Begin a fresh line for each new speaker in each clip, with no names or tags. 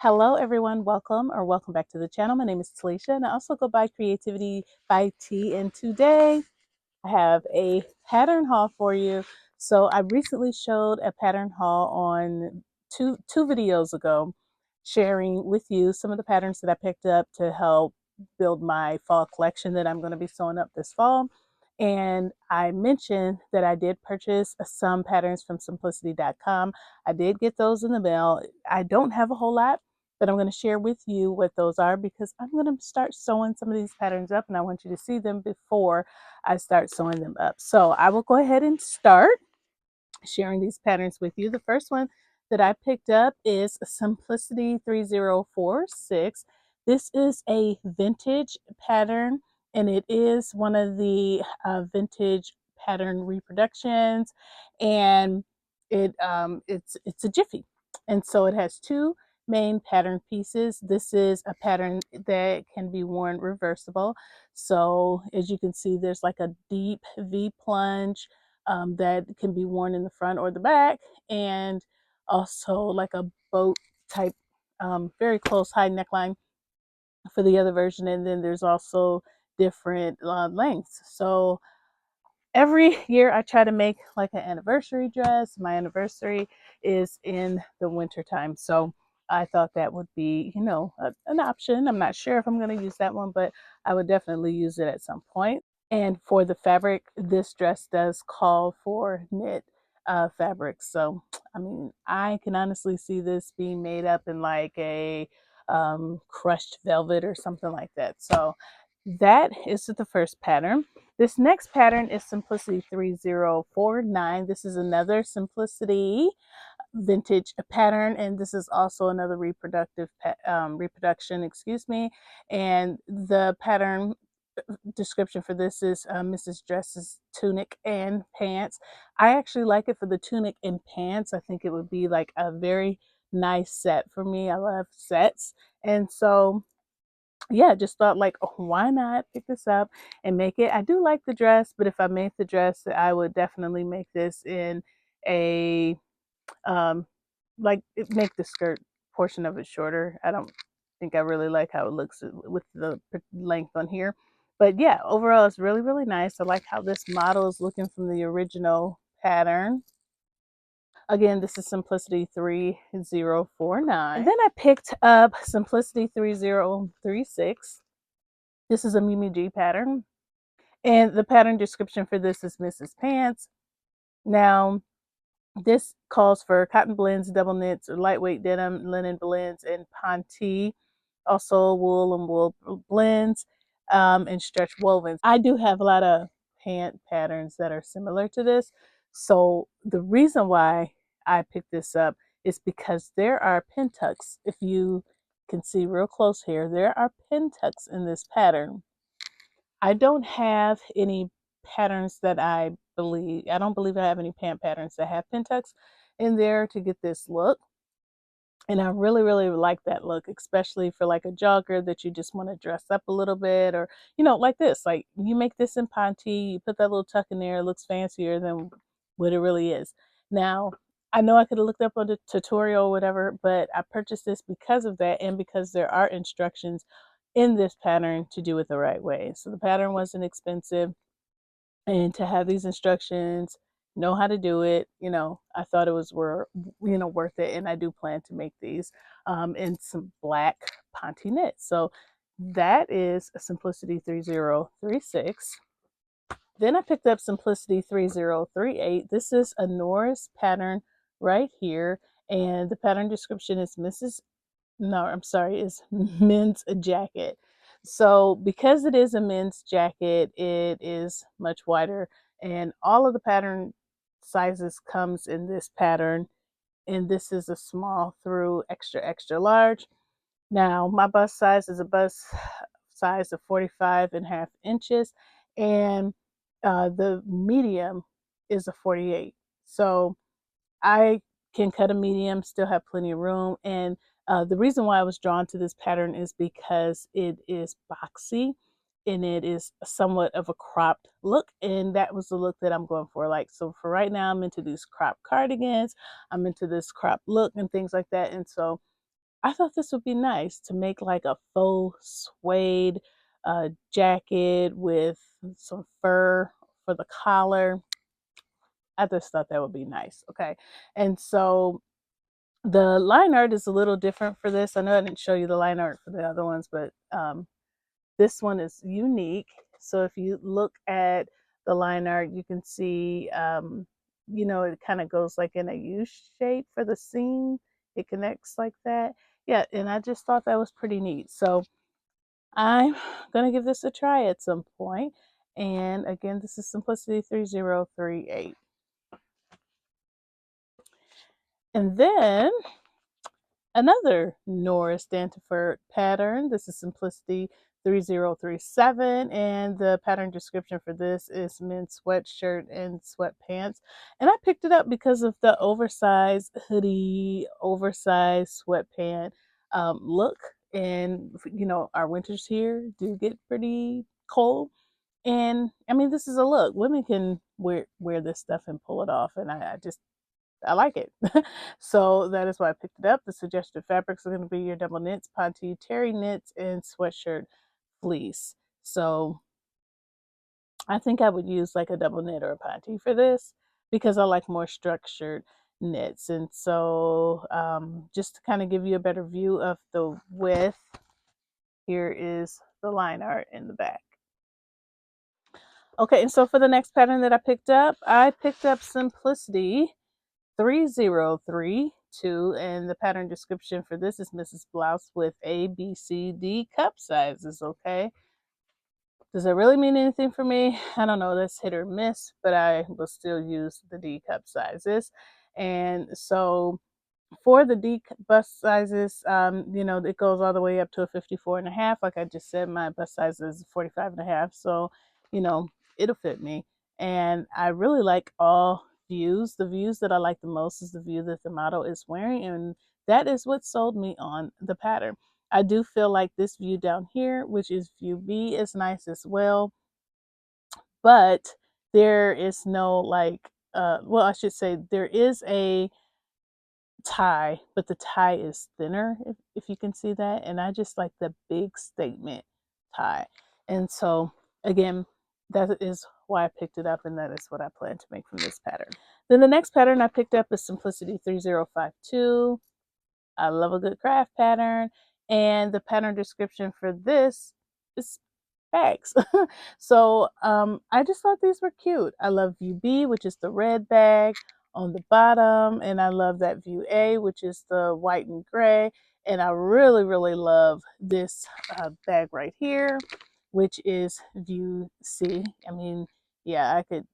Hello everyone, welcome back to the channel. My name is Talisha and I also go by Creativity by T, and today I have a pattern haul for you. So I recently showed a pattern haul on two videos ago, sharing with you some of the patterns that I picked up to help build my fall collection that I'm going to be sewing up this fall. And I mentioned that I did purchase some patterns from simplicity.com. I did get those in the mail. I don't have a whole lot, but I'm going to share with you what those are because I'm going to start sewing some of these patterns up and I want you to see them before I start sewing them up. So I will go ahead and start sharing these patterns with you. The first one that I picked up is Simplicity 3046. This is a vintage pattern and it is one of the vintage pattern reproductions, and it's a jiffy, and so it has two main pattern pieces. This is a pattern that can be worn reversible, so as you can see there's like a deep V plunge that can be worn in the front or the back, and also like a boat type, very close high neckline for the other version. And then there's also different lengths. So every year I try to make like an anniversary dress. My anniversary is in the winter time. So I thought that would be, an option. I'm not sure if I'm going to use that one, but I would definitely use it at some point. And for the fabric, this dress does call for knit fabric. So, I mean, I can honestly see this being made up in like a crushed velvet or something like that. So that is the first pattern. This next pattern is Simplicity 3049. This is another Simplicity vintage pattern, and this is also another reproduction, excuse me. And the pattern description for this is Mrs. Dress's tunic and pants. I actually like it for the tunic and pants. I think it would be like a very nice set for me. I love sets, and so yeah, just thought like, oh, why not pick this up and make it. I do like the dress, but if I made the dress, I would definitely make this in a um make the skirt portion of it shorter. I don't think I really like how it looks with the length on here, but yeah, overall it's really, really nice. I like how this model is looking from the original pattern. Again, this is Simplicity 3049. And then I picked up Simplicity 3036. This is a Mimi G pattern. And the pattern description for this is Mrs. Pants. Now, this calls for cotton blends, double knits, or lightweight denim, linen blends, and ponte. Also wool and wool blends, and stretch wovens. I do have a lot of pant patterns that are similar to this. So the reason why I picked this up is because there are pin tucks. If you can see real close here, there are pin tucks in this pattern. I don't have any patterns that I don't believe I have any pant patterns that have pin tucks in there to get this look. And I really, really like that look, especially for like a jogger that you just want to dress up a little bit, or, like this, like you make this in ponte, you put that little tuck in there, it looks fancier than what it really is. Now, I know I could have looked up on the tutorial or whatever, but I purchased this because of that and because there are instructions in this pattern to do it the right way. So the pattern wasn't expensive, and to have these instructions, know how to do it, I thought it was worth it. And I do plan to make these in some black ponte knit. So that is a Simplicity 3036. Then I picked up Simplicity 3038. This is a Norris pattern right here, and the pattern description is is men's jacket. So because it is a men's jacket, it is much wider, and all of the pattern sizes comes in this pattern, and this is a small through extra, extra large. Now my bust size is a bust size of 45.5 inches, and the medium is a 48. So I can cut a medium, still have plenty of room. And the reason why I was drawn to this pattern is because it is boxy and it is somewhat of a cropped look. And that was the look that I'm going for. Like, so for right now, I'm into these cropped cardigans. I'm into this cropped look and things like that. And so I thought this would be nice to make like a faux suede jacket with some fur for the collar. I just thought that would be nice. Okay. And so the line art is a little different for this. I know I didn't show you the line art for the other ones, but this one is unique. So if you look at the line art, you can see, you know, it kind of goes like in a U shape for the seam. It connects like that. Yeah, and I just thought that was pretty neat. So I'm going to give this a try at some point. And again, this is Simplicity 3038. And then another Norris Dantiford pattern. This is Simplicity 3037, and the pattern description for this is men's sweatshirt and sweatpants. And I picked it up because of the oversized hoodie, oversized sweatpant look. And you know, our winters here do get pretty cold. And I mean, this is a look. Women can wear this stuff and pull it off, and I like it. So that is why I picked it up. The suggested fabrics are going to be your double knits, ponte, terry knits, and sweatshirt fleece. So I think I would use like a double knit or a ponte for this because I like more structured knits. And so just to kind of give you a better view of the width, here is the line art in the back. Okay, and so for the next pattern that I picked up Simplicity 3032, and the pattern description for this is Mrs. Blouse with A, B, C, D cup sizes. Okay, does that really mean anything for me? I don't know. That's hit or miss, but I will still use the D cup sizes. And so for the D bust sizes, you know, it goes all the way up to a 54.5. Like I just said, my bust size is 45.5. So, you know, it'll fit me. And I really like all views. The views that I like the most is the view that the model is wearing. And that is what sold me on the pattern. I do feel like this view down here, which is view B, is nice as well. But there is no like, well, I should say there is a tie, but the tie is thinner, if you can see that. And I just like the big statement tie. And so again, that is why I picked it up, and that is what I plan to make from this pattern. Then the next pattern I picked up is Simplicity 3052. I love a good craft pattern, and the pattern description for this is bags. So I just thought these were cute. I love view B, which is the red bag on the bottom, and I love that view A, which is the white and gray. And I really, really love this bag right here, which is view C. I mean, yeah, I could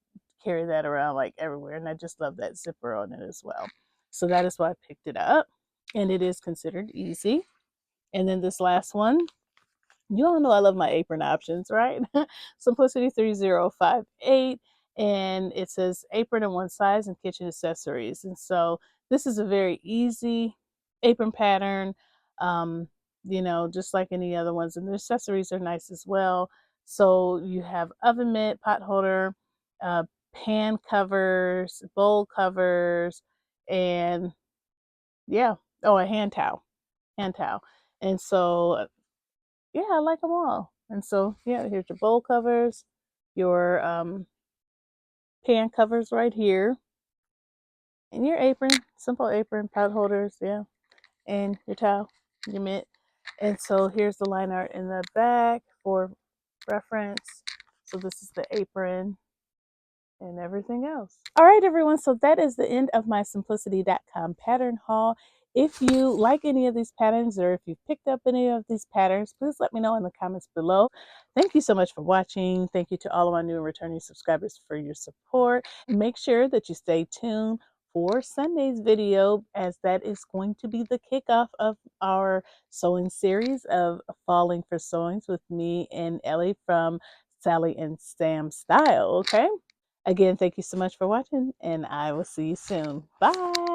carry that around like everywhere, and I just love that zipper on it as well. So that is why I picked it up, and it is considered easy. And then this last one, you all know I love my apron options, right? Simplicity 3058, and it says apron in one size and kitchen accessories. And so this is a very easy apron pattern, you know, just like any other ones. And the accessories are nice as well. So you have oven mitt, pot holder, uh, pan covers, bowl covers, and yeah, oh, a hand towel. And so yeah, I like them all. And so, yeah, here's your bowl covers, your pan covers right here, and your apron, simple apron, pot holders, yeah, and your towel, your mitt. And so here's the line art in the back for reference. So this is the apron and everything else. All right, everyone. So that is the end of my simplicity.com pattern haul. If you like any of these patterns, or if you've picked up any of these patterns, please let me know in the comments below. Thank you so much for watching. Thank you to all of my new and returning subscribers for your support. Make sure that you stay tuned for Sunday's video, as that is going to be the kickoff of our sewing series of Falling for Sewings with me and Ellie from Sally and Sam Style. Okay. Again, thank you so much for watching, and I will see you soon. Bye.